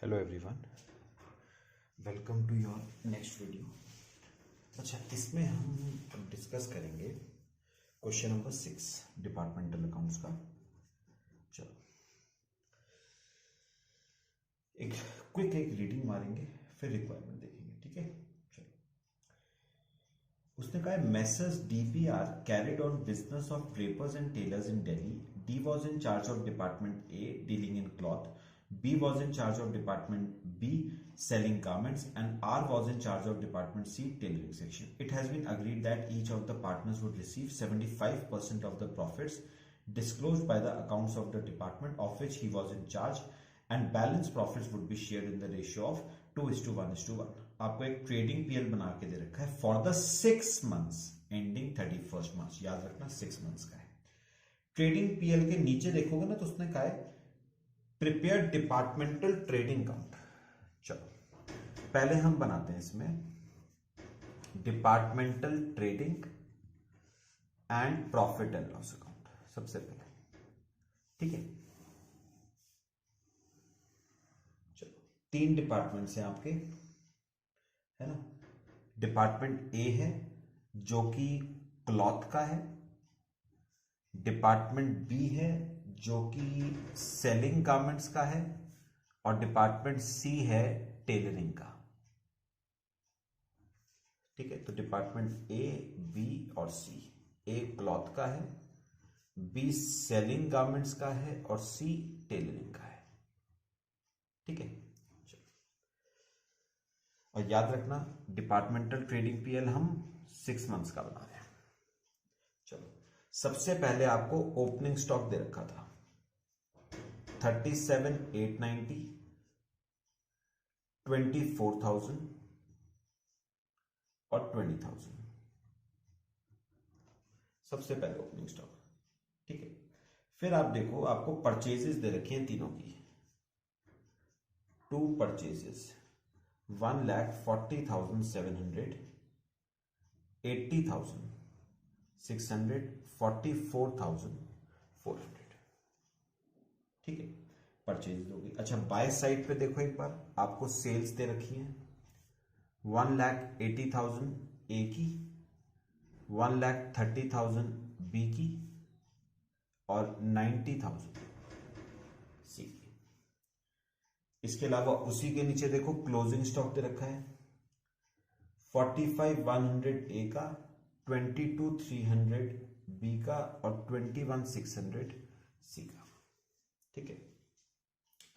Hello everyone, welcome to your next video. अच्छा, इसमें हम डिस्कस करेंगे क्वेश्चन नंबर 6 डिपार्टमेंटल अकाउंट्स का। चलो एक क्विक रीडिंग मारेंगे, फिर रिक्वायरमेंट देखेंगे, ठीक है। चलो, उसने कहा है messrs DPR carried on business of drapers and tailors in Delhi. D was in charge of department A dealing in cloth, B was in charge of department B selling garments, and R was in charge of department C tailoring section. It has been agreed that each of the partners would receive 75% of the profits disclosed by the accounts of the department of which he was in charge, and balance profits would be shared in the ratio of 2:1:1. आपको एक trading PL बना के दे रखा है for the 6 months ending 31st मार्च। याद रखना 6 months का है। ट्रेडिंग PL के नीचे देखोगे ना तो उसने कहा है प्रिपेयर डिपार्टमेंटल ट्रेडिंग अकाउंट। चलो पहले हम बनाते हैं इसमें departmental trading and profit and loss account सबसे पहले, ठीक है। चलो 3 डिपार्टमेंट्स हैं आपके, है ना। डिपार्टमेंट A है जो कि क्लॉथ का है, डिपार्टमेंट B है जो कि सेलिंग गारमेंट्स का है, और डिपार्टमेंट C है टेलरिंग का, ठीक है। तो डिपार्टमेंट A, B और C, A क्लॉथ का है, B सेलिंग गारमेंट्स का है और C टेलरिंग का है, ठीक है। चलो, और याद रखना डिपार्टमेंटल ट्रेडिंग PL हम 6 months का बना रहे हैं। चलो सबसे पहले आपको ओपनिंग स्टॉक दे रखा था 37,890, 24,000 और 20,000। सबसे पहले ओपनिंग स्टॉक, ठीक है। फिर आप देखो आपको परचेजेस दे रखी हैं तीनों की। 2 परचेजेस 1,40,700, 80,600, 44,400, ठीक है। परचेज होगी। अच्छा बाय साइड पे देखो एक बार, आपको सेल्स दे रखी है 1,80,000 A की, 1,30,000 B की और 90,000 C की। इसके अलावा उसी के नीचे देखो क्लोजिंग स्टॉक दे रखा है 45,100 A का, 22,300 B का और 21,600 C का, ठीक है।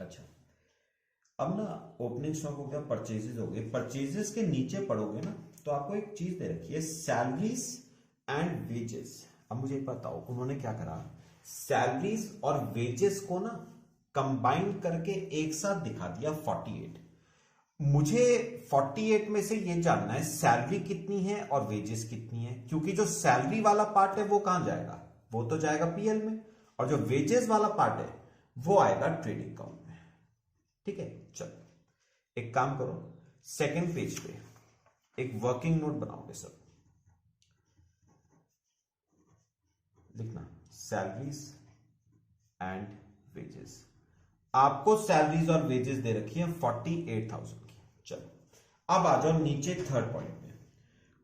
अच्छा अब ना ओपनिंग स्टॉक हो गया, परचेजेस हो गए। परचेजेस के नीचे पढ़ोगे ना तो आपको एक चीज दे रखी है सैलरीज एंड वेजेस। अब मुझे बताओ उन्होंने क्या करा, सैलरीज और वेजेस को ना कंबाइन करके एक साथ दिखा दिया 48। मुझे 48 में से ये जानना है सैलरी कितनी है और वेजेस कितनी है, क्योंकि जो सैलरी वाला पार्ट है वो कहां जाएगा, वो तो जाएगा PL में, और जो वेजेस वाला पार्ट है वो आएगा ट्रेडिंग अकाउंट में, ठीक है। चलो एक काम करो, सेकंड पेज पे एक वर्किंग नोट बनाओगे सब, लिखना सैलरीज एंड वेजेस। आपको सैलरीज और वेजेस दे रखी है 48,000 की। चलो अब आ जाओ नीचे थर्ड पॉइंट पे।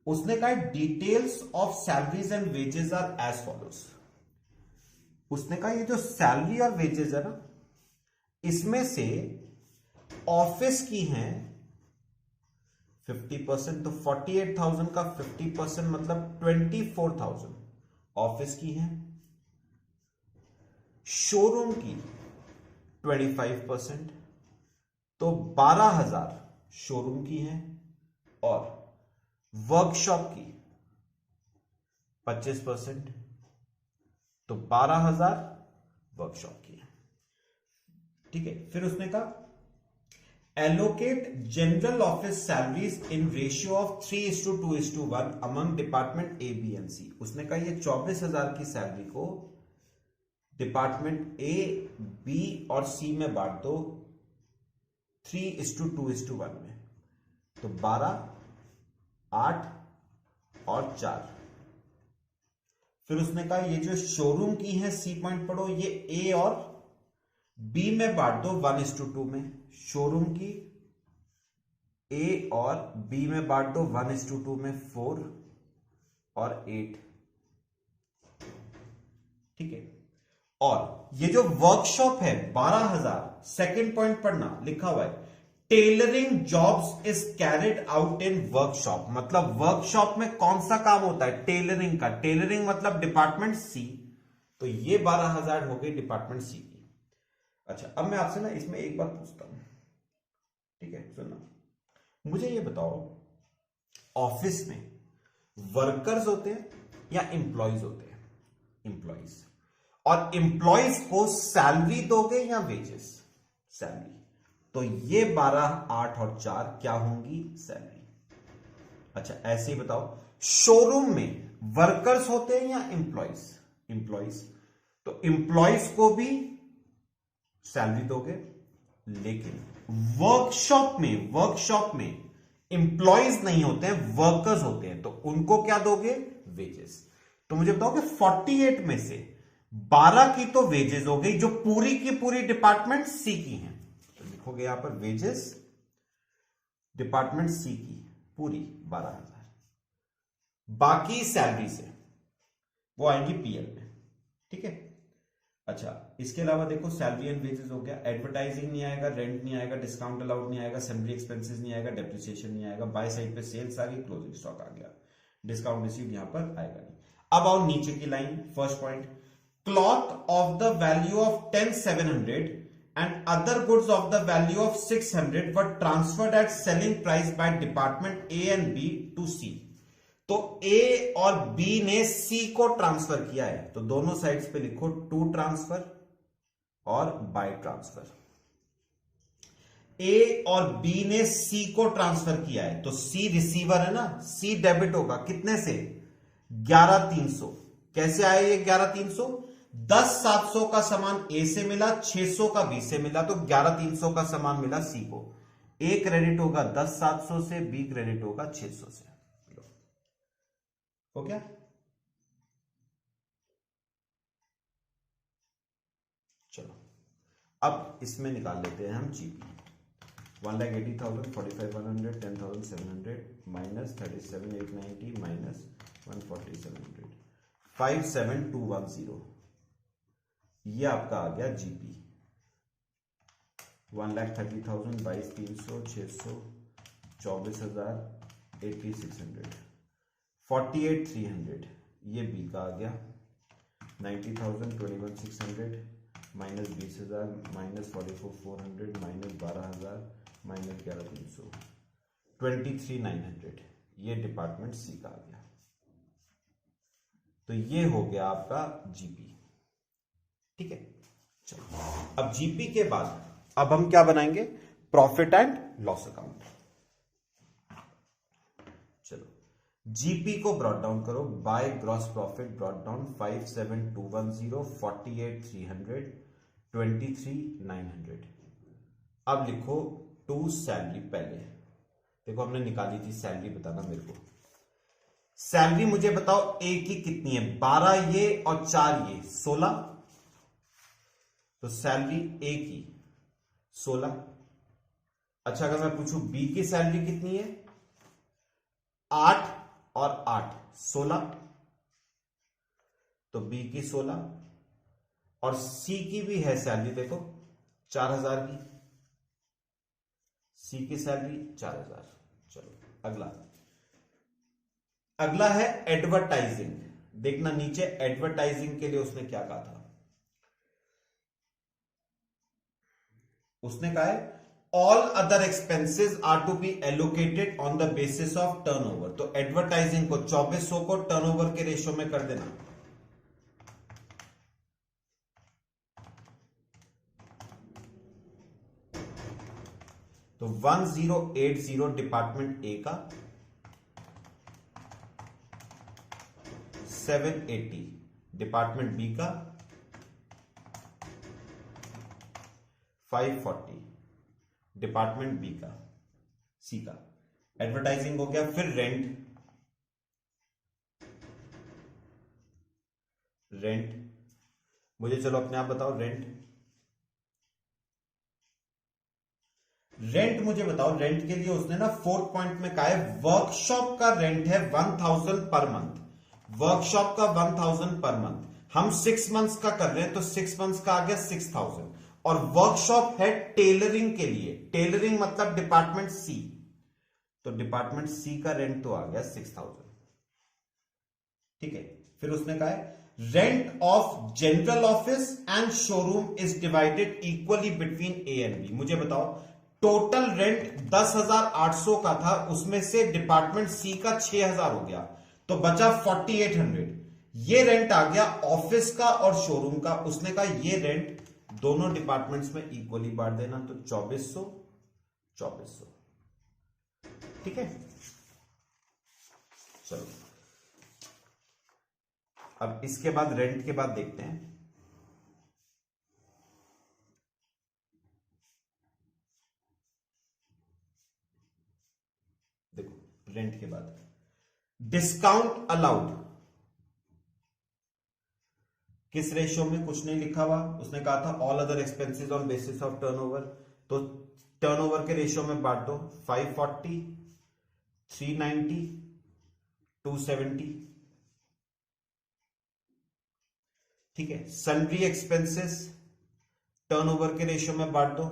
उसने कहा details of salaries and wages are as follows. उसने कहा ये जो सैलरी और वेजेस है ना, इसमें से ऑफिस की हैं 50%, तो 48,000 का 50% मतलब 24,000 ऑफिस की हैं। शोरूम की 25%, तो 12,000 शोरूम की हैं, और वर्कशॉप की 25%, तो 12,000 वर्कशॉप की है, ठीक है। फिर उसने कहा allocate general office salaries in ratio of 3:2:1 among department A, B and C। उसने कहा ये 24,000 की सैलरी को डिपार्टमेंट A, B और C में बांट दो 3:2:1 में, तो 12, 8 और 4। फिर उसने कहा ये जो शोरूम की है C पॉइंट पढ़ो, ये A और बी में बांट दो 1:2 में, शोरूम की ए और बी में बांट दो 1:2 में 4 और 8। ठीक है, और ये जो वर्कशॉप है 12,000, सेकेंड पॉइंट पढ़ना, लिखा हुआ है tailoring jobs is carried out in workshop, मतलब वर्कशॉप में कौन सा काम होता है, टेलरिंग का। टेलरिंग मतलब डिपार्टमेंट सी, तो ये 12,000 हो गई डिपार्टमेंट सी की। अच्छा, अब मैं आपसे ना इसमें एक बात पूछता हूं, ठीक है, सुनना। मुझे ये बताओ, ऑफिस में वर्कर्स होते हैं या एम्प्लॉयज होते हैं? एम्प्लॉयज। और एम्प्लॉयज को सैलरी दोगे या वेजेस? सैलरी। तो ये 12, 8 और 4 क्या होंगी? सैलरी। अच्छा, ऐसे ही बताओ, शोरूम में वर्कर्स होते हैं या एम्प्लॉयज? एम्प्लॉयज। तो एम्प्लॉयज को भी सैलरी दोगे, लेकिन वर्कशॉप में एम्प्लॉयज नहीं होते हैं, वर्कर्स होते हैं, तो उनको क्या दोगे? वेजेस। तो मुझे बताओ कि 48 में से 12 की तो वेजेस हो गई, जो पूरी की पूरी डिपार्टमेंट सी की हैं, तो लिखोगे यहां पर वेजेस डिपार्टमेंट सी की पूरी 12,000। बाकी सैलरी से वो आएंगी पीएल में। ठीक है। अच्छा, इसके अलावा देखो, सैलरी एंड वेजेस हो गया, एडवर्टाइजिंग नहीं आएगा, रेंट नहीं आएगा, डिस्काउंट अलाउड नहीं आएगा, सैलरी एक्सपेंसेस नहीं आएगा, डेप्रिसिएशन नहीं आएगा, बाय साइड पे सेल्स आ गई, क्लोजिंग स्टॉक आ गया, डिस्काउंट रिसीव यहां पर आएगा नहीं। अब आओ नीचे की line, first point, cloth of the value of 10,700 and other goods of the value of 600 were transferred at selling price by department A and B to C. तो A और B ने C को ट्रांसफर किया है, तो दोनों sides पे लिखो टू ट्रांसफर और बाय ट्रांसफर। A और B ने C को ट्रांसफर किया है, तो C रिसीवर है ना, C डेबिट होगा कितने से? 11,300। कैसे आया ये 11,300? 10,700 का सामान A से मिला, 600 का B से मिला, तो 11,300 का सामान मिला C को। A क्रेडिट होगा 10,700 से, B क्रेडिट होगा 600 से। हो गया? चलो, अब इसमें निकाल लेते हैं हम जीपी। 1,80,000, 45,100, 10,700 माइनस 37,890 माइनस 1,4700, 5,7,210, ये आपका आ गया जीपी। 1,30,000, 22,300, 600, 24,000, 8,600, 48,300, ये बी का आ गया। 90,000, 21,600 माइनस 20,000 माइनस 44,400 माइनस 12,000 माइनस 11,300, 23,900, ये डिपार्टमेंट सी का आ गया। तो ये हो गया आपका जीपी। ठीक है, चलो, अब जीपी के बाद अब हम क्या बनाएंगे? Profit and loss account. चलो, जीपी को ब्रॉट डाउन करो, by gross profit brought down 5,7,210, 48,300, 23,900। अब लिखो टू सैलरी। पहले देखो, हमने निकाली थी सैलरी, बताना मेरे को। सैलरी मुझे बताओ ए की कितनी है? 12 ये और 4 ये, 16। तो सैलरी ए की 16। अच्छा, अगर मैं पूछूं बी की सैलरी कितनी है? 8 और 8, 16। तो बी की 16, और सी की भी है सैलरी, देखो 4,000 की, सी की सैलरी 4,000। चलो, अगला अगला है एडवर्टाइजिंग। देखना नीचे, एडवर्टाइजिंग के लिए उसने क्या कहा था? उसने कहा है all other expenses are to be allocated on the basis of turnover. तो एडवर्टाइजिंग को 2400 को टर्नओवर के रेशियो में कर देना। तो 1080 डिपार्टमेंट ए का, 780 डिपार्टमेंट बी का, 540 डिपार्टमेंट बी का, सी का। एडवर्टाइजिंग हो गया। फिर रेंट मुझे चलो अपने आप बताओ, रेंट रेंट मुझे बताओ, रेंट के लिए उसने ना फोर्थ पॉइंट में कहा है वर्कशॉप का रेंट है 1000 पर मंथ, वर्कशॉप का 1000 पर मंथ। हम 6 मंथ्स का कर रहे हैं तो 6 मंथ्स का आ गया 6000, और वर्कशॉप है टेलरिंग के लिए, टेलरिंग मतलब डिपार्टमेंट सी, तो डिपार्टमेंट सी का रेंट तो आ गया 6000। ठीक है, फिर उसने कहा है rent of general office and showroom is divided equally between A and B. मुझे बताओ टोटल रेंट 10,800 का था, उसमें से डिपार्टमेंट सी का 6000 हो गया, तो बचा 4800। ये रेंट आ गया ऑफिस का और शोरूम का। उसने कहा ये रेंट दोनों डिपार्टमेंट्स में इक्वली बांट देना, तो 2400 2400। ठीक है, चलो अब इसके बाद रेंट के बाद देखते हैं। देखो रेंट के बाद डिस्काउंट अलाउड किस रेशियो में, कुछ नहीं लिखा हुआ। उसने कहा था all other expenses on basis of turnover, तो टर्नओवर के रेशियो में बांट दो 540, 390, 270। ठीक है, सन्ड्री एक्सपेंसेस टर्नओवर के रेशियो में बांट दो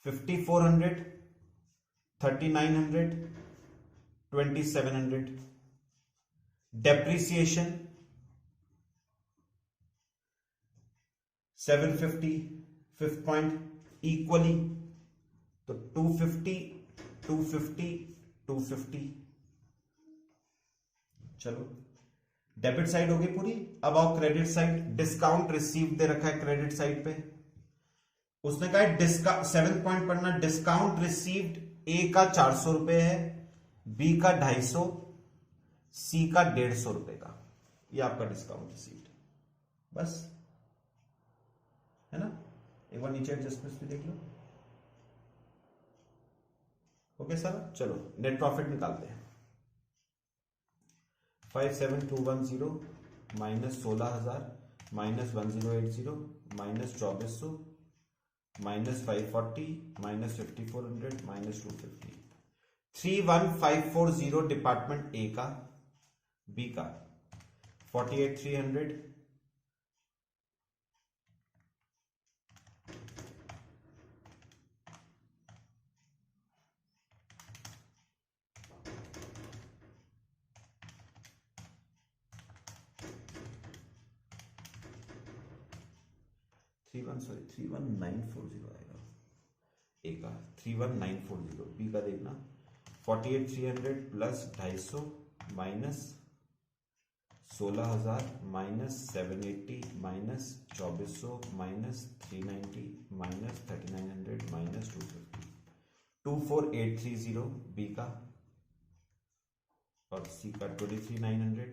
5400, 3900, 2700। डेप्रिसिएशन 750, फिफ्थ पॉइंट इक्वली, तो 250, 250, 250। चलो डेबिट साइड होगी पूरी। अब आओ क्रेडिट साइड, डिस्काउंट रिसीव दे रखा है क्रेडिट साइड पे। उसने कहा है 7 पॉइंट पढ़ना, डिस्काउंट रिसीव्ड ए का 400 रुपए है, बी का 250, सी का 150 रुपए का, ये आपका डिस्काउंट रिसीव्ड, बस है ना। एक बार नीचे एडजस्टमेंट्स भी देख लो। ओके सर, चलो नेट प्रॉफिट निकालते हैं। 57210 minus 16000 minus 1080 minus 2400 minus 540 minus 5400 minus 250। 31540 department A का, बी का 48300, 31940 आएगा ए का, 31940। बी का देखना 48300 plus 250 minus 16000 minus 780 minus 2400 minus 390 minus 3900 minus 250। 24830 B का, और सी का 23900।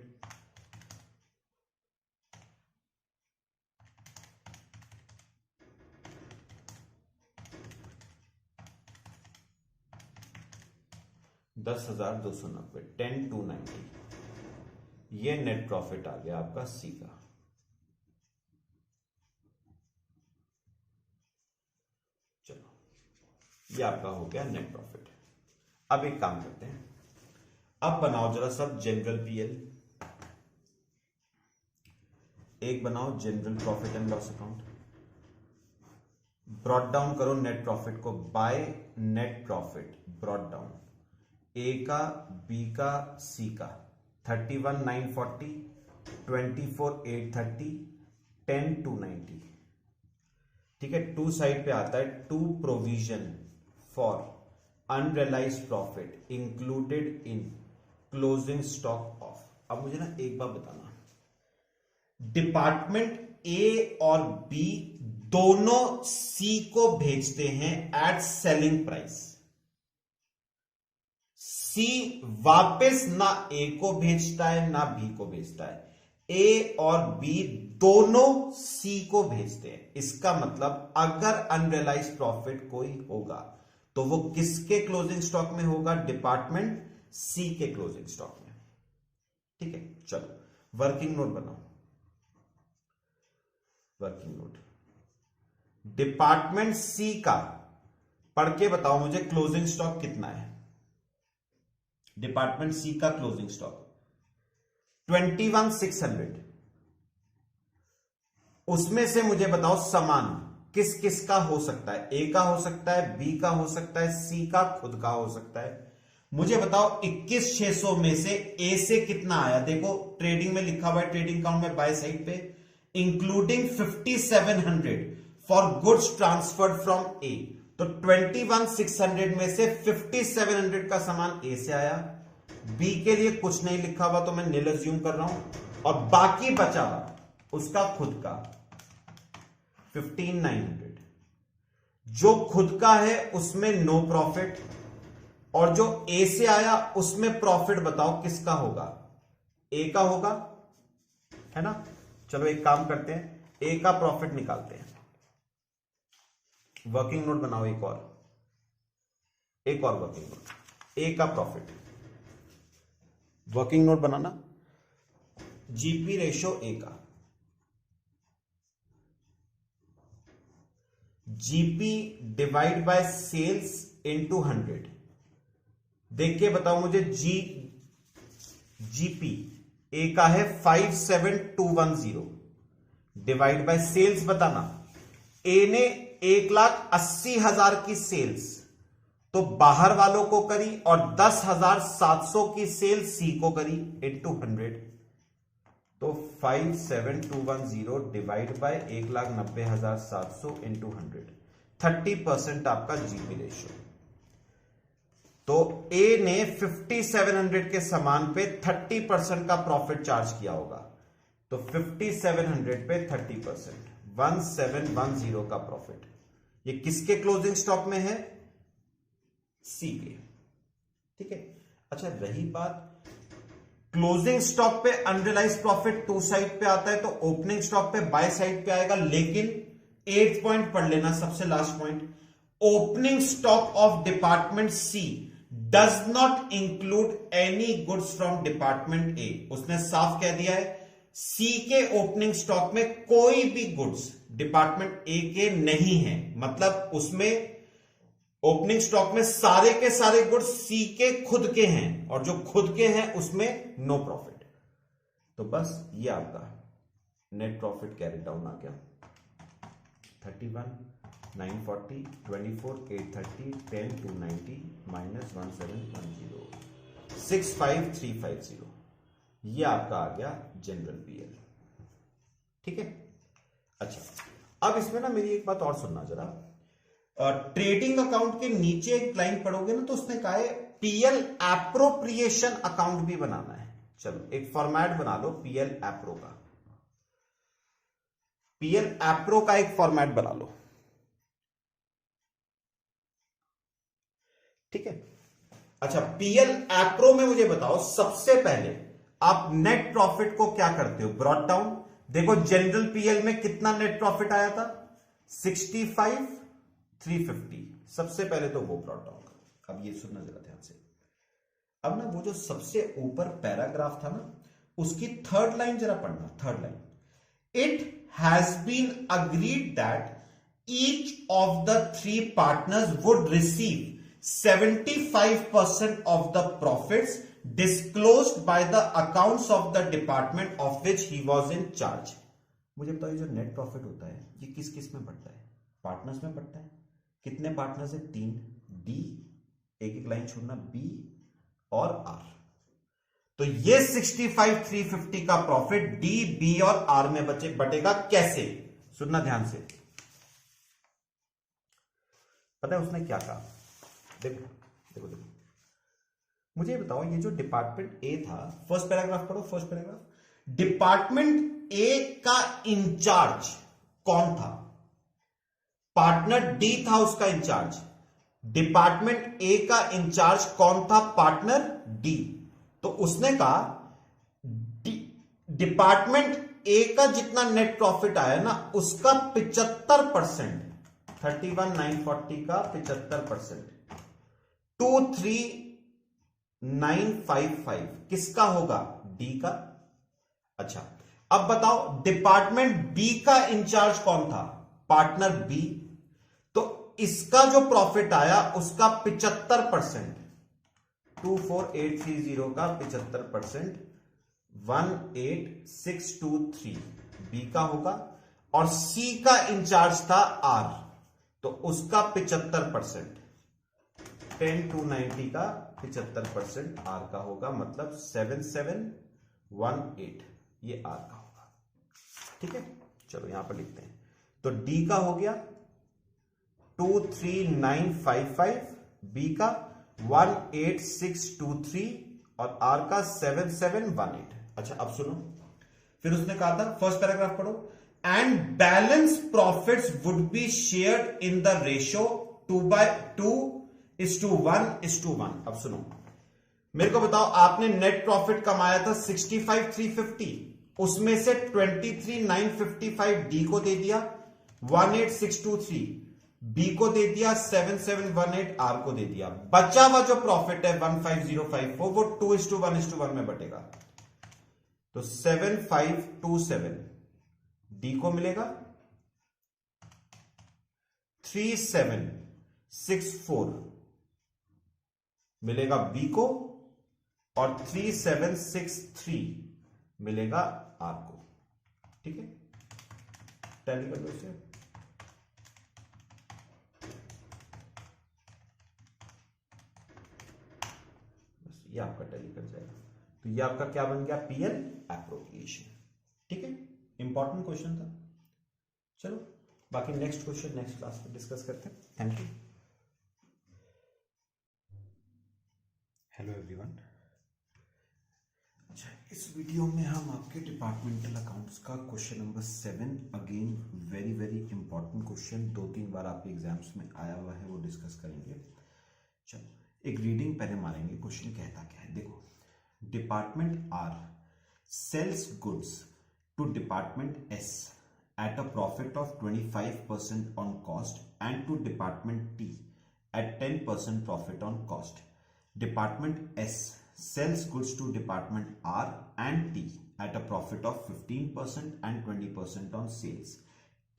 दस 10,290, 10,290। ये नेट प्रॉफिट आ गया आपका सी का। चलो ये आपका हो गया नेट प्रॉफिट। अब एक काम करते हैं, अब बनाओ जरा सब जनरल पीएल, एक बनाओ general profit and loss account. Brought down करो नेट प्रॉफिट को by net profit, brought down A का, बी का, सी का 31,940, 24,830, 10,290। ठीक है, टू साइड पे आता है to provision for unrealised profit included in closing stock of. अब मुझे ना एक बात बताना, डिपार्टमेंट ए और बी दोनों सी को भेजते हैं एट सेलिंग प्राइस। सी वापस ना ए को भेजता है ना बी को भेजता है, ए और बी दोनों सी को भेजते हैं। इसका मतलब अगर अनरियलाइज प्रॉफिट कोई होगा तो वो किसके क्लोजिंग स्टॉक में होगा, डिपार्टमेंट सी के क्लोजिंग स्टॉक में। ठीक है, चलो वर्किंग नोट बनाओ। वर्किंग नोट, डिपार्टमेंट सी का पढ़ के बताओ मुझे क्लोजिंग स्टॉक कितना है डिपार्टमेंट सी का क्लोजिंग स्टॉक 21,600। उसमें से मुझे बताओ समान किस किस का हो सकता है, ए का हो सकता है, बी का हो सकता है, सी का खुद का हो सकता है। मुझे बताओ 21,600 में से ए से कितना आया। देखो ट्रेडिंग में लिखा हुआ है, ट्रेडिंग अकाउंट में बाय साइड पे including 5,700 for goods transferred from A. तो 21,600 में से 5,700 का सामान ए से आया, बी के लिए कुछ नहीं लिखा हुआ तो मैं नील अज्यूम कर रहा हूं, और बाकी बचा उसका खुद का 15,900। जो खुद का है उसमें नो प्रॉफिट, और जो ए से आया उसमें प्रॉफिट बताओ किसका होगा, ए का होगा, है ना। चलो एक काम करते हैं, ए का प्रॉफिट निकालते हैं। वर्किंग नोट बनाओ, एक और वर्किंग नोट, ए का प्रॉफिट वर्किंग नोट बनाना, जीपी रेशो ए का, GP divide by sales into 100। देख के बताओ मुझे जीपी ए का है 5,7,210 डिवाइड बाय सेल्स बताना। ए ने 1,80,000 की सेल्स तो बाहर वालों को करी, और 10,700 की सेल सी को करी इनटू 100। तो 5,7,210 डिवाइड बाय 1,90,700 इंटू 100, 30% आपका जीपी रेशियो। तो ए ने 5,700 के सामान पे 30% का प्रॉफिट चार्ज किया होगा। तो 5,700 पे 30%, 1,710 का प्रॉफिट। ये किसके क्लोजिंग स्टॉक में है, सी के। ठीक है। अच्छा रही बात क्लोजिंग स्टॉक पे अनरियलाइज्ड प्रॉफिट टू साइड पे आता है, तो ओपनिंग स्टॉक पे बाय साइड पे आएगा। लेकिन 8th पॉइंट पढ़ लेना, सबसे last point, opening stock of department C does not include any goods from department A. उसने साफ कह दिया है सी के ओपनिंग स्टॉक में कोई भी गुड्स डिपार्टमेंट ए के नहीं है, मतलब उसमें ओपनिंग स्टॉक में सारे के सारे गुड्स सी के खुद के हैं, और जो खुद के हैं उसमें नो प्रॉफिट। तो बस ये आपका नेट प्रॉफिट कैरी डाउन आ गया, 31,940, 24,830, 10,290 माइनस 1,710, 65,350। ये आपका आ गया जनरल पीएल। ठीक है। अच्छा अब इसमें ना मेरी एक बात और सुनना जरा, ट्रेडिंग अकाउंट के नीचे एक लाइन पढ़ोगे ना, तो उसने कहा है पीएल एप्रोप्रिएशन अकाउंट भी बनाना है। चलो एक फॉर्मेट बना लो पीएल एप्रो का, पीएल एप्रो का एक फॉर्मेट बना लो। ठीक है। अच्छा पीएल एप्रो में मुझे बताओ सबसे पहले आप नेट प्रॉफिट को क्या करते हो, ब्रॉट डाउन। देखो जनरल पीएल में कितना नेट प्रॉफिट आया था, 65,350। सबसे पहले तो वो ब्रॉट डाउन कर। अब ये सुनना जरा ध्यान से। अब ना वो जो सबसे ऊपर पैराग्राफ था ना, उसकी थर्ड लाइन जरा पढ़ना। Third line, it has been agreed that each of the 3 partners would receive 75% of the profits disclosed by the accounts of the department of which he was in charge। मुझे बताओ ये जो net profit होता है ये किस किस में बढ़ता है, पार्टनर्स में बढ़ता है। कितने पार्टनर्स है, 3, डी, एक एक लाइन छोड़ना, बी और आर। तो ये 65,350 का प्रॉफिट डी, बी और आर में बटेगा। कैसे, सुनना ध्यान से। पता है उसने क्या कहा, देखो देखो देखो, मुझे बताओ ये जो डिपार्टमेंट ए था, फर्स्ट पैराग्राफ पढ़ो, फर्स्ट पैराग्राफ। डिपार्टमेंट ए का इंचार्ज कौन था, पार्टनर डी था उसका इंचार्ज। डिपार्टमेंट ए का इंचार्ज कौन था, पार्टनर डी। तो उसने कहा डिपार्टमेंट ए का जितना नेट प्रॉफिट आया ना, उसका 75%, 31,940 का 75%, 23,955 किसका होगा, डी का। अच्छा अब बताओ डिपार्टमेंट बी का इंचार्ज कौन था, पार्टनर बी। तो इसका जो प्रॉफिट आया उसका 75%, 24830 का 75% 18623 बी का होगा, और सी का इंचार्ज था आर, तो उसका 75% 10290 का 75% आर का होगा, मतलब 7718 ये आर का होगा। ठीक है, चलो यहां पर लिखते हैं। तो डी का हो गया 23955, बी का 18623 और आर का 7718। अच्छा अब सुनो, फिर उसने कहा था, फर्स्ट पैराग्राफ पढ़ो, and balance profits would be shared in the ratio 2:1:1। अब सुनो, मेरे को बताओ, आपने नेट प्रॉफिट कमाया था 65,350, उसमें से 23,955 डी को दे दिया, 18623 बी को दे दिया, 7718 आर को दे दिया। बचा हुआ जो प्रॉफिट है 15054 वो 2:1:1 में बटेगा, तो 7527 डी को मिलेगा, 3764 मिलेगा बी को, और 3763 मिलेगा आर को। ठीक है, टैली कर लो इसे। ये आपका टैली कर जाएगा, तो ये आपका क्या बन गया, पीएल एप्रोप्रिएशन। ठीक है, इंपॉर्टेंट क्वेश्चन था। चलो बाकी नेक्स्ट क्वेश्चन नेक्स्ट क्लास में डिस्कस करते हैं। Thank you. Hello everyone. अच्छा, इस वीडियो में हम आपके डिपार्टमेंटल अकाउंट्स का question number 7, again very very important question, 2-3 बार आपके एग्जाम्स में आया हुआ है, वो डिस्कस करेंगे। चलो एक रीडिंग पहले मारेंगे, क्वेश्चन कहता क्या है। देखो, department R sells goods to department S at a profit of 25% on cost and to department T at 10% profit on cost. Department S sells goods to department R and T at a profit of 15% and 20% on sales.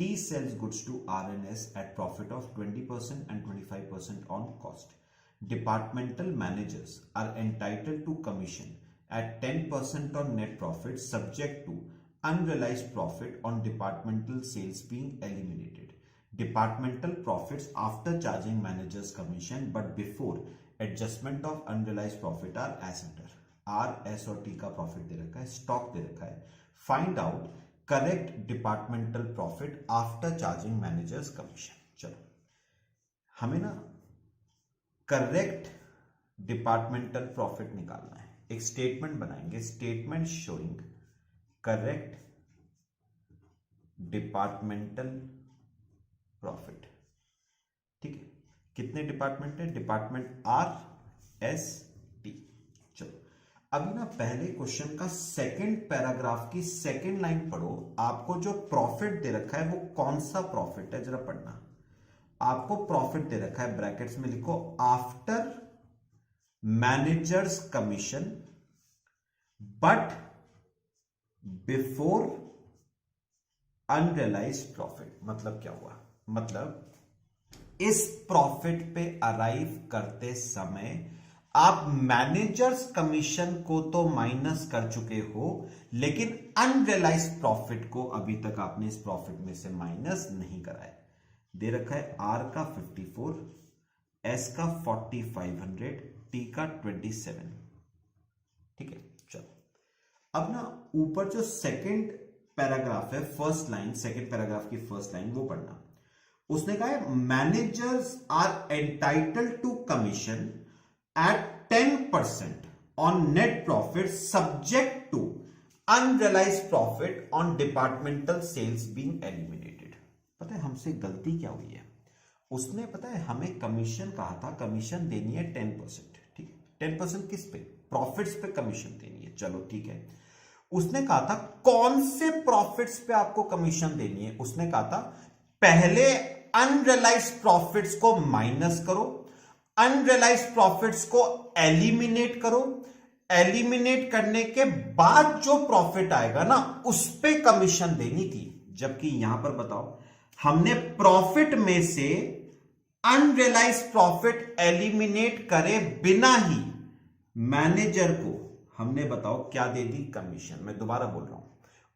T sells goods to R and S at profit of 20% and 25% on cost. Departmental managers are entitled to commission at 10% on net profit subject to unrealized profit on departmental sales being eliminated. Departmental profits after charging managers commission but before adjustment of unrealized profit are as under. R, S और T का profit दे रखा है, stock दे रखा है। Find out correct departmental profit after charging managers commission. चलो हमें ना correct departmental profit निकालना है। एक स्टेटमेंट बनाएंगे, statement showing correct departmental profit. ठीक है, कितने डिपार्टमेंट है, डिपार्टमेंट आर, एस, टी। चलो अभी ना पहले क्वेश्चन का सेकंड पैराग्राफ की सेकंड लाइन पढ़ो। आपको जो प्रॉफिट दे रखा है वो कौन सा प्रॉफिट है, जरा पढ़ना। आपको प्रॉफिट दे रखा है, ब्रैकेट्स में लिखो after managers commission but before unrealised profit. मतलब क्या हुआ, मतलब इस प्रॉफिट पे अराइव करते समय आप मैनेजर्स कमीशन को तो माइनस कर चुके हो, लेकिन अनरियलाइज्ड प्रॉफिट को अभी तक आपने इस प्रॉफिट में से माइनस नहीं कराया। दे रखा है आर का 54, एस का 4500, टी का 27। ठीक है, चलो अब ना ऊपर जो सेकंड पैराग्राफ है, फर्स्ट लाइन, सेकंड पैराग्राफ की फर्स्ट लाइन वो पढ़ना। उसने कहा है managers are entitled to commission at 10% on net profit subject to unrealised profit on departmental sales being eliminated. पता है हमसे गलती क्या हुई है, उसने पता है हमें कमीशन कहा था, कमीशन देनी है 10%। ठीक है, 10% किस पे, प्रॉफिट्स पे कमीशन देनी है। चलो ठीक है, उसने कहा था कौन से प्रॉफिट्स पे आपको कमीशन देनी है। उसने कहा था पहले अनरियलाइज्ड प्रॉफिट्स को माइनस करो, अनरियलाइज्ड प्रॉफिट्स को एलिमिनेट करो, एलिमिनेट करने के बाद जो प्रॉफिट आएगा ना उस पे कमीशन देनी थी। जबकि यहां पर बताओ हमने प्रॉफिट में से अनरियलाइज प्रॉफिट एलिमिनेट करे बिना ही मैनेजर को हमने बताओ क्या दे दी, कमीशन। मैं दोबारा बोल रहा हूं,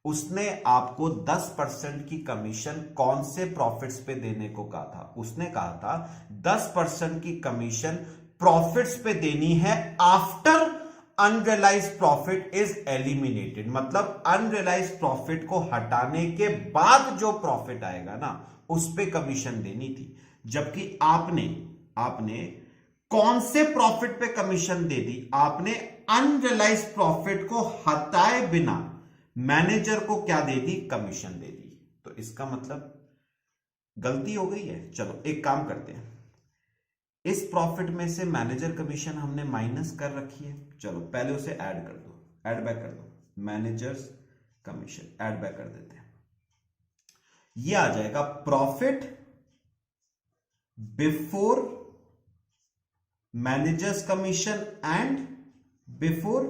उसने आपको 10% की कमीशन कौन से प्रॉफिट्स पे देने को कहा था? उसने कहा था 10% की कमीशन प्रॉफिट्स पे देनी है after unrealised profit is eliminated. मतलब अनरियलाइज प्रॉफिट को हटाने के बाद जो प्रॉफिट आएगा ना, उस पे कमीशन देनी थी। जबकि आपने कौन से प्रॉफिट पे कमीशन दे दी? आपने अनरियलाइज प्रॉफिट को हटाए बिना मैनेजर को क्या दे दी? कमीशन दे दी। तो इसका मतलब गलती हो गई है। चलो एक काम करते हैं, इस प्रॉफिट में से मैनेजर कमीशन हमने माइनस कर रखी है। चलो पहले उसे ऐड कर दो, ऐड बैक कर दो, मैनेजर्स कमीशन ऐड बैक कर देते हैं। यह आ जाएगा profit before managers commission and before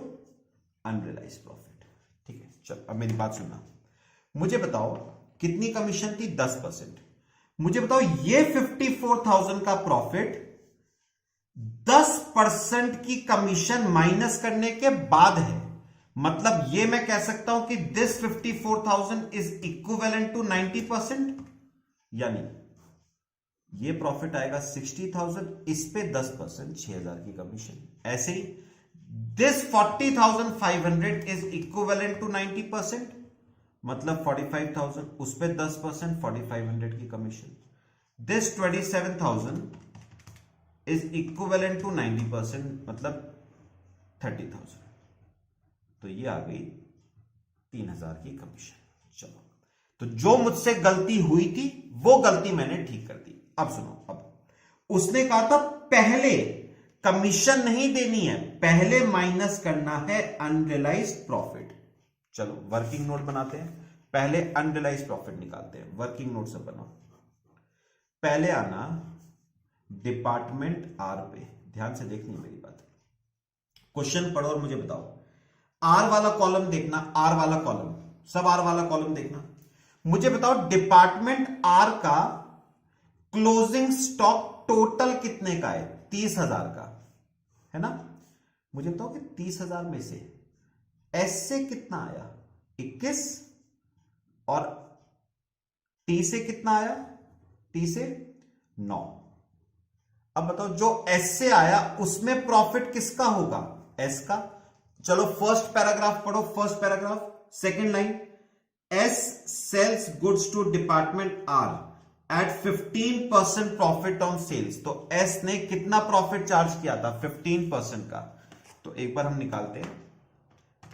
unrealised profit. ठीक है, चलो अब मेरी बात सुनना। मुझे बताओ कितनी कमीशन थी? 10%। मुझे बताओ ये 54,000 का प्रॉफिट 10% की कमीशन माइनस करने के बाद है। मतलब ये मैं कह सकता हूं कि दिस 54,000 इज इक्विवेलेंट टू 90%, यानी ये प्रॉफिट आएगा 60,000, इस पे 10% 6,000 की कमीशन। ऐसे ही दिस 40,500 इज इक्विवेलेंट टू 90%, मतलब 45,000, उस पे 10% 4,500 की commission. This 27,000 is equivalent to 90%, मतलब 30,000। तो ये आ गई 3,000 की कमीशन। चलो, तो जो मुझसे गलती हुई थी वो गलती मैंने ठीक कर दी। अब सुनो, अब उसने कहा था पहले कमीशन नहीं देनी है, पहले माइनस करना है अनरियलाइज्ड प्रॉफिट। चलो वर्किंग नोट बनाते हैं, पहले अनरियलाइज्ड प्रॉफिट निकालते हैं। वर्किंग नोट से बनाओ। पहले आना डिपार्टमेंट आर पे, ध्यान से देखनी मेरी बात। क्वेश्चन पढ़ो और मुझे बताओ। आर वाला कॉलम देखना, आर वाला कॉलम, सब आर वाला कॉलम देखना। मुझे बताओ डिपार्टमेंट आर का क्लोजिंग स्टॉक टोटल कितने का है? 30,000 का है ना। मुझे बताओ कि 30,000 में से एस से कितना आया? 21, और टी से कितना आया? टी से 9। अब बताओ जो एस से आया उसमें प्रॉफिट किसका होगा? एस का। चलो फर्स्ट पैराग्राफ पढ़ो, first paragraph second line. S sells goods to department R at 15% profit on sales. तो एस ने कितना प्रॉफिट चार्ज किया था? 15% का। तो एक बार हम निकालते हैं,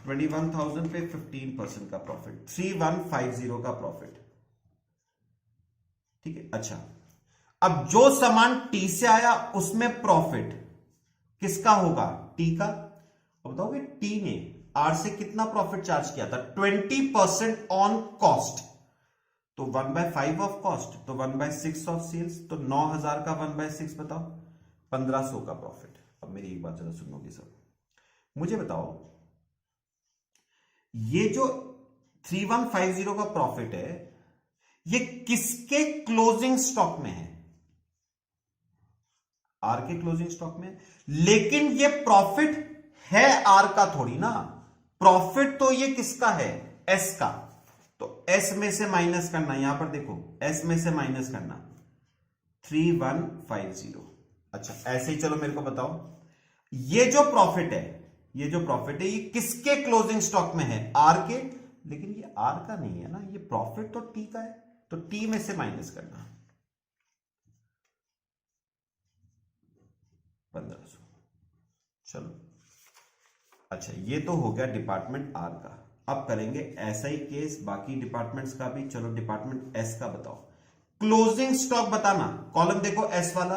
21,000 पे 15% का प्रॉफिट, 3150 का प्रॉफिट। ठीक है, अच्छा अब जो सामान टी से आया उसमें प्रॉफिट किसका होगा? टी का। अब बताओ कि टी ने आर से कितना प्रॉफिट चार्ज किया था? 20% ऑन कॉस्ट। तो 1/5 ऑफ कॉस्ट, तो 1/6 ऑफ सेल्स। तो 9,000 का 1/6 बताओ, 1,500 का प्रॉफिट। अब मेरी एक बात जरा सुनोगे सब। मुझे बताओ ये जो 3150 का प्रॉफिट है ये किसके क्लोजिंग स्टॉक में है? आर के क्लोजिंग स्टॉक में। लेकिन ये प्रॉफिट है आर का थोड़ी ना, प्रॉफिट तो ये किसका है? एस का। तो एस में से माइनस करना, यहां पर देखो एस में से माइनस करना 3150। अच्छा ऐसे ही चलो मेरे को बताओ ये जो प्रॉफिट है, ये किसके क्लोजिंग स्टॉक में है? आर के। लेकिन ये आर का नहीं है ना, ये प्रॉफिट तो टी का है। तो टी में से माइनस करना 1,500। चलो अच्छा ये तो हो गया डिपार्टमेंट आर का। अब करेंगे ऐसा ही केस बाकी डिपार्टमेंट्स का भी। चलो डिपार्टमेंट एस का बताओ। क्लोजिंग स्टॉक बताना, कॉलम देखो एस वाला,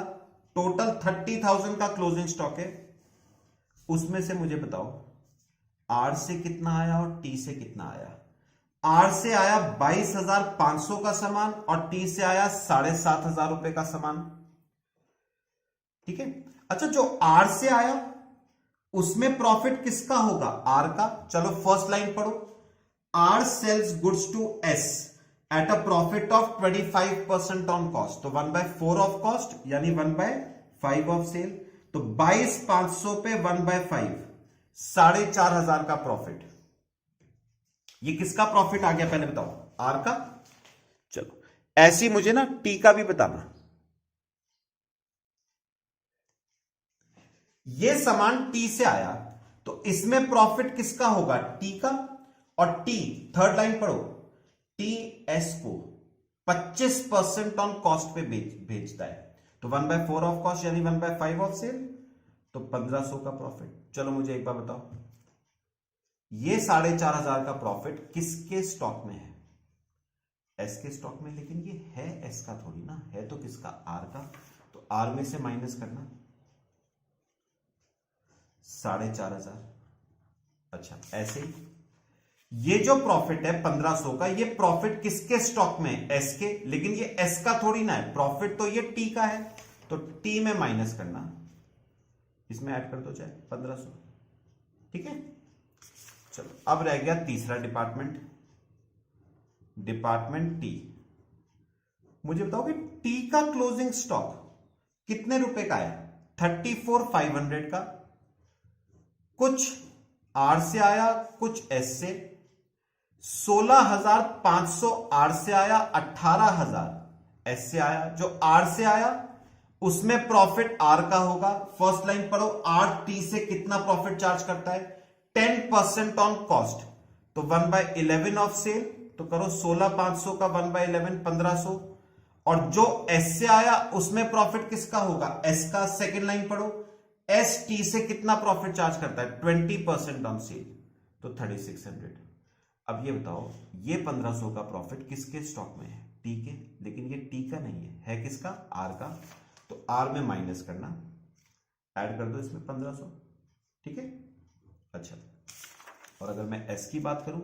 टोटल 30,000 का क्लोजिंग स्टॉक है। उसमें से मुझे बताओ आर से कितना आया और टी से कितना आया? आर से आया 22,500 का सामान और टी से आया 7,500 रुपए का सामान। ठीक है, अच्छा जो आर से आया उसमें प्रॉफिट किसका होगा? आर का। चलो फर्स्ट लाइन पढ़ो। R sells goods to S at a profit of 25% on cost, तो 1/4 ऑफ कॉस्ट यानी 1/5 ऑफ सेल, तो 22,500 पे 1/5, 4,500 का प्रॉफिट। ये किसका प्रॉफिट आ गया पहले बताओ, आर का। चलो ऐसी मुझे ना टी का भी बताना। ये सामान टी से आया तो इसमें प्रॉफिट किसका होगा, टी का। और टी, थर्ड लाइन पढ़ो, टी एस को 25% ऑन कॉस्ट पे भेजता है, तो 1/4 ऑफ कॉस्ट यानी 1/5 ऑफ सेल, तो 1,500 का प्रॉफिट। चलो मुझे एक बार बताओ, ये 4,500 का प्रॉफिट किसके स्टॉक में है, एस के स्टॉक में। लेकिन ये है एस का थोड़ी ना, है तो किसका, आर का। तो आर में से माइनस करना 4,500। अच्छा ऐसे ही ये जो प्रॉफिट है 1,500 का, ये प्रॉफिट किसके स्टॉक में है, एस के। लेकिन ये एस का थोड़ी ना है, प्रॉफिट तो ये टी का है, तो टी में माइनस करना, इसमें ऐड कर दो चाहे 1,500। ठीक है, चलो अब रह गया तीसरा डिपार्टमेंट, डिपार्टमेंट टी। मुझे बताओ कि टी का क्लोजिंग स्टॉक कितने रुपए का है, 34,500 का। कुछ आर से आया, कुछ एस से। 16,500 आर से आया, 18,000 एस से आया। जो आर से आया उसमें प्रॉफिट आर का होगा। फर्स्ट लाइन पढ़ो, आर टी से कितना प्रॉफिट चार्ज करता है, 10% ऑन कॉस्ट, तो 1/11 ऑफ सेल, तो करो 16,500 का 1/11 1,500। और जो एस से आया उसमें प्रॉफिट किसका होगा, एस का। सेकेंड लाइन पढ़ो, एस टी से कितना प्रॉफिट चार्ज करता है, 20% ऑन सेल, तो 3,600। अब ये बताओ, ये 1,500 का प्रॉफिट किसके स्टॉक में है, टी के। लेकिन ये टी का नहीं है किसका, आर का। तो आर में माइनस करना, ऐड कर दो इसमें 1,500। ठीक है, अच्छा। और अगर मैं एस की बात करूं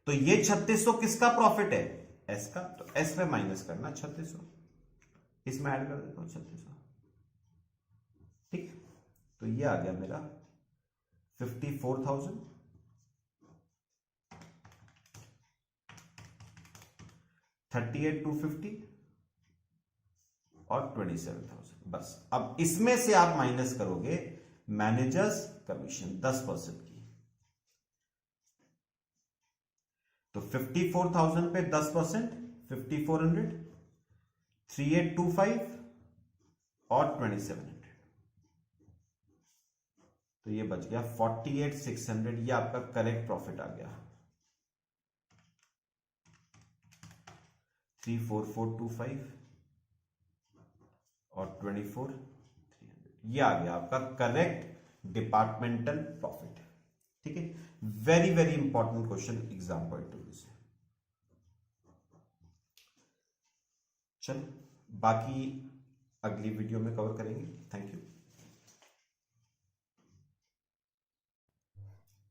तो ये 3,600 किसका प्रॉफिट है, एस का। तो एस में माइनस करना 3,600, इसमें ऐड कर देता हूं 3,600। ठीक, तो ये आ गया मेरा 54,000, 38,250 और 27,000। बस अब इसमें से आप माइनस करोगे मैनेजर्स कमीशन 10% की, तो 54,000 पे 10%, 5,400, 3,825 और 2,700, तो ये बच गया 48,600। ये आपका करेक्ट प्रॉफिट आ गया। 3,4,425 और 24,300, ये आ गया आपका करेक्ट डिपार्टमेंटल प्रॉफिट। ठीक है, very very important question exam point of view से। चलो बाकी अगली वीडियो में कवर करेंगे। Thank you.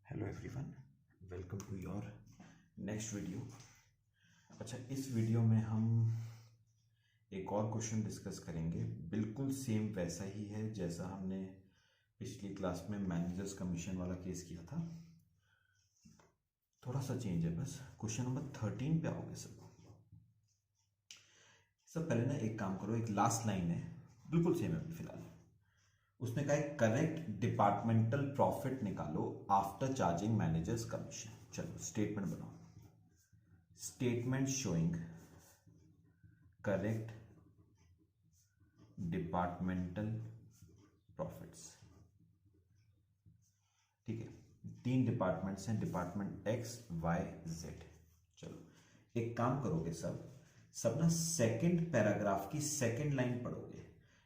Hello everyone, welcome to your next video. अच्छा, इस वीडियो में हम एक और क्वेश्चन डिस्कस करेंगे, बिल्कुल सेम वैसा ही है जैसा हमने पिछली क्लास में मैनेजर्स कमीशन वाला केस किया था। थोड़ा सा चेंज है बस। क्वेश्चन नंबर 13 पे आओगे सब। सब पहले ना एक काम करो, एक लास्ट लाइन है बिल्कुल सेम है फिलहाल, उसने कहा करेक्ट डिपार्टमेंटल प्रॉफिट निकालो आफ्टर चार्जिंग मैनेजर्स कमीशन। चलो स्टेटमेंट बनाओ, statement showing correct departmental profits. ठीक है, 3 डिपार्टमेंट्स हैं, डिपार्टमेंट एक्स वाई जेड। चलो एक काम करोगे सब ना सेकंड पैराग्राफ की सेकंड लाइन पढ़ोगे,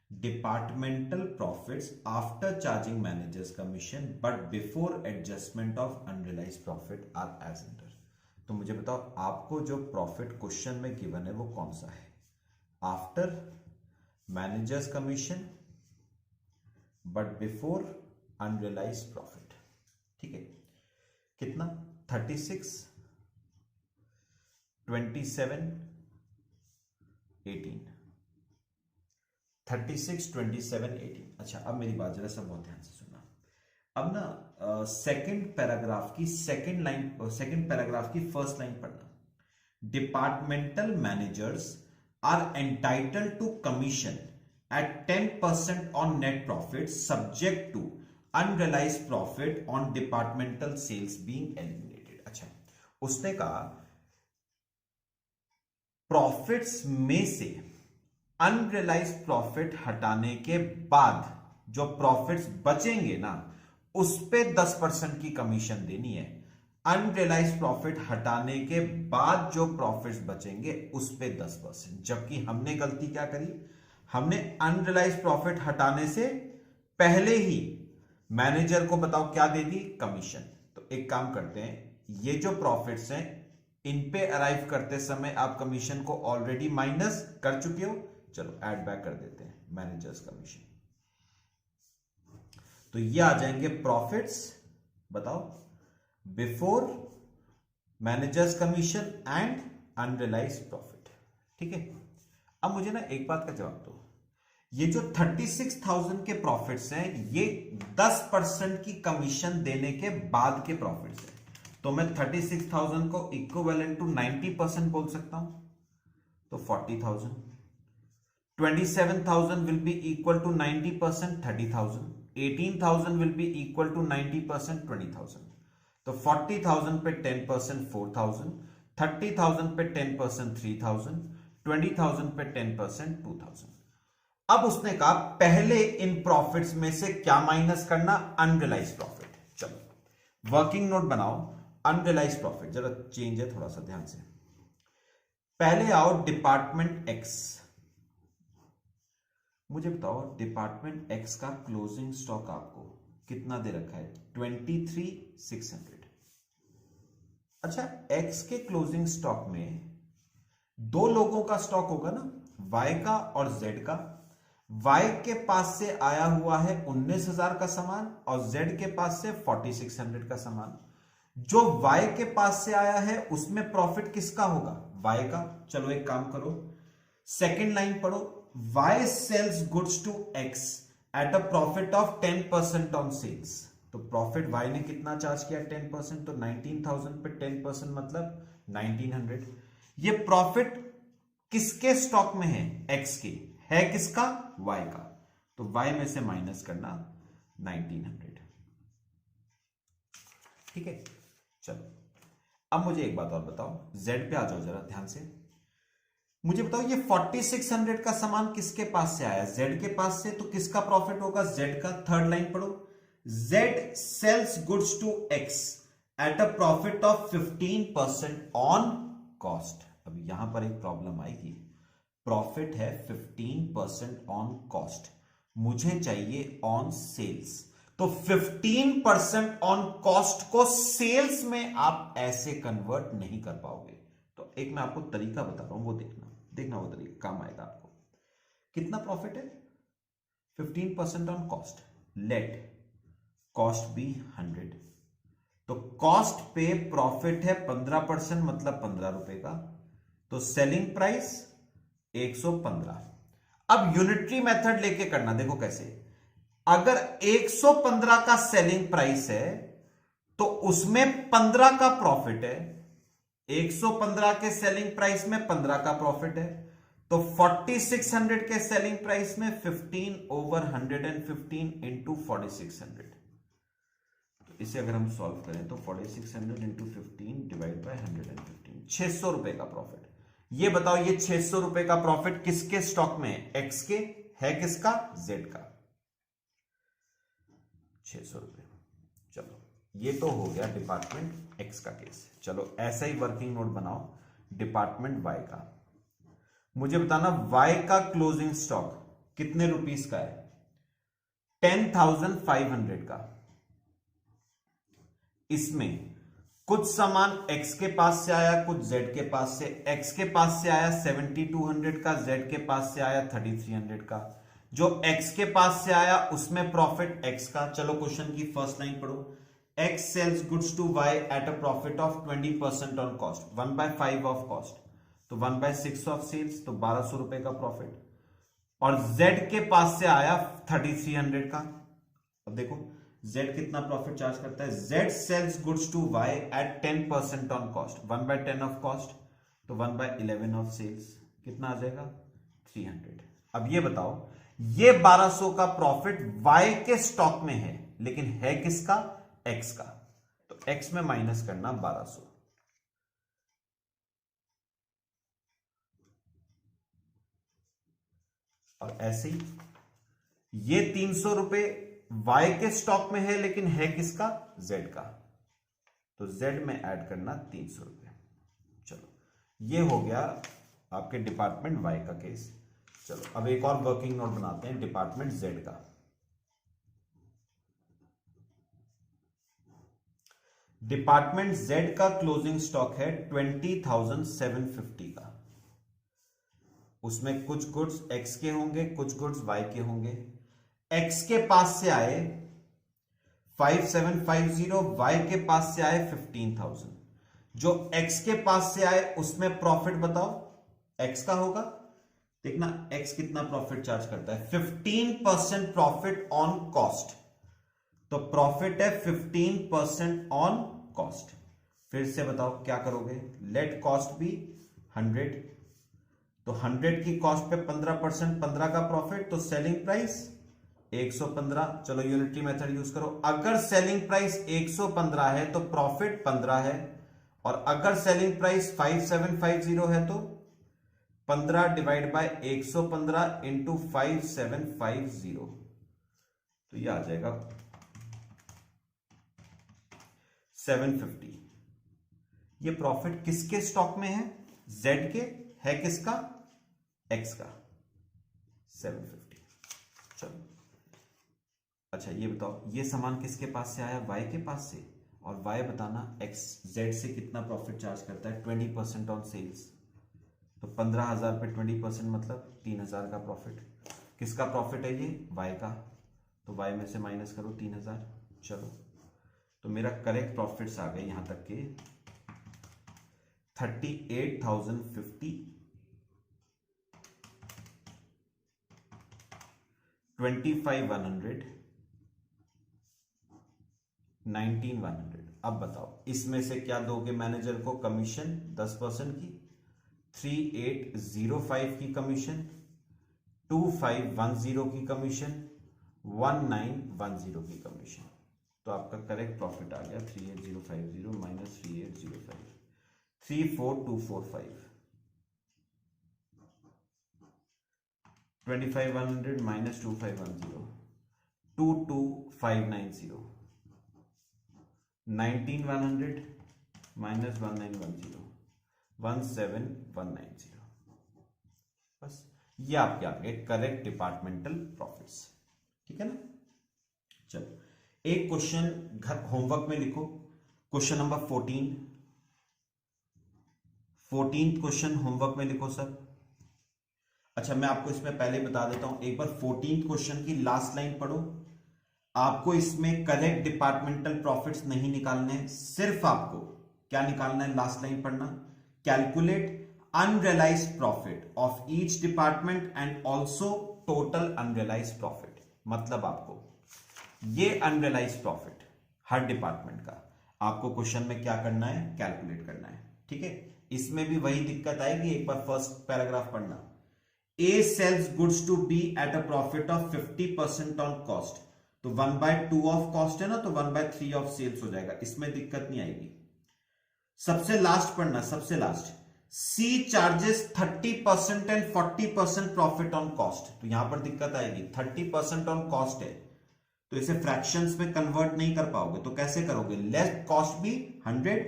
departmental profits after charging managers commission but before adjustment of unrealised profit are as under. तो मुझे बताओ, आपको जो प्रॉफिट क्वेश्चन में गिवन है वो कौन सा है, after managers commission but before unrealised profit. ठीक है, कितना, 36, 27, 18, 36, 27, 18। अच्छा अब मेरी बात जरा सब बहुत ध्यान से सुनना। अब ना सेकंड पैराग्राफ की सेकंड लाइन, सेकंड पैराग्राफ की फर्स्ट लाइन पढ़ना। departmental managers are entitled to commission at 10% on net profits subject to unrealized profit on departmental sales being eliminated. अच्छा, उसने कहा प्रॉफिट्स में से अनरियलाइज्ड प्रॉफिट हटाने के बाद जो प्रॉफिट्स बचेंगे ना उस पे 10% की कमीशन देनी है। अनरियलाइज्ड प्रॉफिट हटाने के बाद जो प्रॉफिट्स बचेंगे उस पे 10%। जबकि हमने गलती क्या करी, हमने अनरियलाइज्ड प्रॉफिट हटाने से पहले ही मैनेजर को बताओ क्या दे दी, कमीशन। तो एक काम करते हैं, ये जो प्रॉफिट्स हैं इन पे अराइव करते समय आप कमीशन को ऑलरेडी माइनस कर चुके हो, चलो ऐड बैक कर देते हैं मैनेजर्स कमीशन। तो ये आ जाएंगे प्रॉफिट्स, बताओ before managers commission and unrealised profit. ठीक है, अब मुझे ना एक बात का जवाब दो, ये जो 36,000 के प्रॉफिट्स हैं ये 10% की कमीशन देने के बाद के प्रॉफिट्स हैं। तो मैं 36,000 को इक्विवेलेंट टू 90% बोल सकता हूं, तो 40,000। 27,000 will be equal to 90% 30,000। 18,000 will be equal to 90% 20,000। तो 40,000 पे 10% 4,000, 30,000 पे 10% 3,000, 20,000 पे 10% 2,000। अब उसने कहा पहले इन प्रॉफिट्स में से क्या माइनस करना, अनरियलाइज्ड प्रॉफिट। चलो वर्किंग नोट बनाओ, अनरियलाइज्ड प्रॉफिट जरा चेंज है थोड़ा सा ध्यान से। पहले आओ डिपार्टमेंट एक्स, मुझे बताओ डिपार्टमेंट एक्स का क्लोजिंग स्टॉक आपको कितना दे रखा है, 23,600। अच्छा, एक्स के क्लोजिंग स्टॉक में दो लोगों का स्टॉक होगा ना, वाई का और जेड का। वाई के पास से आया हुआ है 19,000 का सामान और जेड के पास से 4,600 का सामान। जो वाई के पास से आया है उसमें प्रॉफिट किसका होगा, वाई का। चलो एक काम करो, सेकेंड लाइन पढ़ो, Y sells goods to X at a profit of 10% on sales. तो प्रॉफिट वाई ने कितना चार्ज किया, 10%, तो 19,000 पे 10% मतलब 1,900। ये प्रॉफिट किसके स्टॉक में है, एक्स के, है किसका, वाई का। तो वाई में से माइनस करना 1,900। ठीक है, चलो अब मुझे एक बात और बताओ, जेड पे आ जाओ जरा ध्यान से। मुझे बताओ ये 4,600 का सामान किसके पास से आया, जेड के पास से, तो किसका प्रॉफिट होगा, जेड का। थर्ड लाइन पढ़ो, Z sells goods to X at a profit of 15% on cost. अब यहां पर एक प्रॉब्लम आएगी, प्रॉफिट है 15% ऑन कॉस्ट, मुझे चाहिए ऑन सेल्स। तो 15% ऑन कॉस्ट को सेल्स में आप ऐसे कन्वर्ट नहीं कर पाओगे। तो एक मैं आपको तरीका बता रहा हूं, वो देखना वो तरीका काम आएगा आपको। कितना प्रॉफिट है, 15% on cost, let cost be 100। तो कॉस्ट पे प्रॉफिट है 15% मतलब 15 रुपए का, तो सेलिंग प्राइस 115। अब यूनिटरी मेथड लेके करना, देखो कैसे। अगर 115 का सेलिंग प्राइस है तो उसमें 15 का प्रॉफिट है, 115 के सेलिंग प्राइस में 15 का प्रॉफिट है, तो 4,600 के सेलिंग प्राइस में 15 ओवर 115 इंटू 4,600। तो इसे अगर हम सॉल्व करें तो 4,600 इंटू 15 डिवाइड बाय 115, 600 रुपए का प्रॉफिट। ये बताओ ये 600 रुपए का प्रॉफिट किसके स्टॉक में है, एक्स के, है किसका, जेड का, 600 रुपए। चलो ये तो हो गया डिपार्टमेंट एक्स का केस। चलो ऐसा ही वर्किंग नोट बनाओ डिपार्टमेंट वाई का। मुझे बताना वाई का क्लोजिंग स्टॉक कितने रुपीस का है, 10,500 का। इसमें कुछ सामान x के पास से आया, कुछ z के पास से। x के पास से आया 7,200 का, z के पास से आया 3,300 का। जो x के पास से आया उसमें प्रॉफिट x का। चलो क्वेश्चन की फर्स्ट लाइन पढ़ो, x sells goods to y at a profit of 20% on cost, 1/5 of cost, तो 1/6 ऑफ सेल्स, तो 1,200 रुपए का प्रॉफिट। और z के पास से आया 3,300 का। अब देखो Z कितना प्रॉफिट चार्ज करता है, Z sells goods to Y at 10% on cost, 1/10 of cost, तो 1/11 ऑफ सेल्स कितना आ जाएगा 300। अब ये बताओ, ये 1200 का प्रॉफिट वाई के स्टॉक में है, लेकिन है किसका, एक्स का। तो एक्स में माइनस करना 1200, और ऐसे ही ये 300 रुपए वाई के स्टॉक में है, लेकिन है किसका, जेड का। तो जेड में ऐड करना 300 रुपए। चलो, ये हो गया आपके डिपार्टमेंट वाई का केस। चलो अब एक और वर्किंग नोट बनाते हैं डिपार्टमेंट जेड का। डिपार्टमेंट जेड का क्लोजिंग स्टॉक है 20,750 का। उसमें कुछ गुड्स एक्स के होंगे, कुछ गुड्स वाई के होंगे। एक्स के पास से आए 5750, वाई के पास से आए 15,000। जो एक्स के पास से आए उसमें प्रॉफिट बताओ, एक्स का होगा। देखना एक्स कितना प्रॉफिट चार्ज करता है, 15% प्रॉफिट ऑन कॉस्ट। तो प्रॉफिट है 15% ऑन कॉस्ट। फिर से बताओ क्या करोगे, लेट कॉस्ट बी 100। तो 100 की कॉस्ट पे 15%, 15 का प्रॉफिट, तो सेलिंग प्राइस 115। चलो यूनिटरी मेथड यूज करो। अगर सेलिंग प्राइस 115 है तो प्रॉफिट 15 है, और अगर सेलिंग प्राइस 5750 है तो 15 डिवाइड बाय 115 इंटू 5750, तो ये आ जाएगा 750। ये प्रॉफिट किसके स्टॉक में है, जेड के, है किसका, एक्स का, 750। चलो अच्छा ये बताओ, ये सामान किसके पास से आया, वाई के पास से, और वाई बताना एक्स जेड से कितना प्रॉफिट चार्ज करता है, 20% ऑन सेल्स। तो 15,000 पे 20% मतलब 3,000 का प्रॉफिट। किसका प्रॉफिट है ये, वाई का। तो वाई में से माइनस करो 3,000। चलो तो मेरा करेक्ट प्रॉफिट्स आ गए यहां तक के 38,050, 25,100, 19,100। अब बताओ इसमें से क्या दोगे मैनेजर को, कमीशन 10% की, 3805 की कमीशन, 2510 की कमीशन, 1910 की कमीशन। तो आपका करेक्ट प्रॉफिट आ गया 38,050 माइनस 3805, 34,245। 25,100 minus 2510, 22,590, 19,100 minus 1910, 17,190। बस ये आपके आ गए करेक्ट डिपार्टमेंटल प्रॉफिट्स। ठीक है ना। चलो एक क्वेश्चन घर होमवर्क में लिखो, क्वेश्चन नंबर 14 क्वेश्चन होमवर्क में लिखो सब। अच्छा मैं आपको इसमें पहले बता देता हूं, एक बार 14 क्वेश्चन की लास्ट लाइन पढ़ो। आपको इसमें करेक्ट डिपार्टमेंटल प्रॉफिट्स नहीं निकालने, सिर्फ आपको क्या निकालना है, लास्ट लाइन पढ़ना, calculate unrealised profit of each department and also total unrealised profit. मतलब आपको ये अनरियलाइज्ड प्रॉफिट हर डिपार्टमेंट का आपको क्वेश्चन में क्या करना है, कैलकुलेट करना है। ठीक है, इसमें भी वही दिक्कत आएगी, एक बार फर्स्ट पैराग्राफ पढ़ना। A sells goods to B at a profit of 50% on cost। तो 1/2 ऑफ कॉस्ट है ना, तो 1/3 ऑफ सेल्स हो जाएगा, इसमें दिक्कत नहीं आएगी। सबसे लास्ट पढ़ना, सबसे last, C charges 30% and 40% profit on cost. तो यहां पर दिक्कत आएगी, 30% ऑन कॉस्ट है तो इसे फ्रैक्शंस में कन्वर्ट नहीं कर पाओगे, तो कैसे करोगे, लेट कॉस्ट भी 100,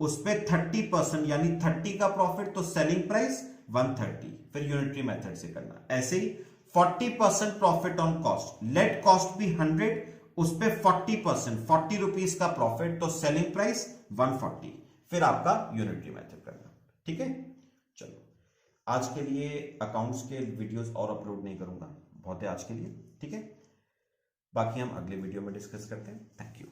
उस पे 30% यानी 30 का प्रॉफिट, तो सेलिंग प्राइस 130, फिर यूनिटरी मेथड से करना। ऐसे ही 40% profit on cost, let cost भी 100, उस पे 40%, 40 रुपीज का प्रॉफिट, तो सेलिंग प्राइस 140, फिर आपका यूनिटरी मेथड करना। ठीक है, चलो आज के लिए अकाउंट्स के वीडियोस और अपलोड नहीं करूंगा, बहुत है आज के लिए। ठीक है, बाकी हम अगले वीडियो में डिस्कस करते हैं। Thank you.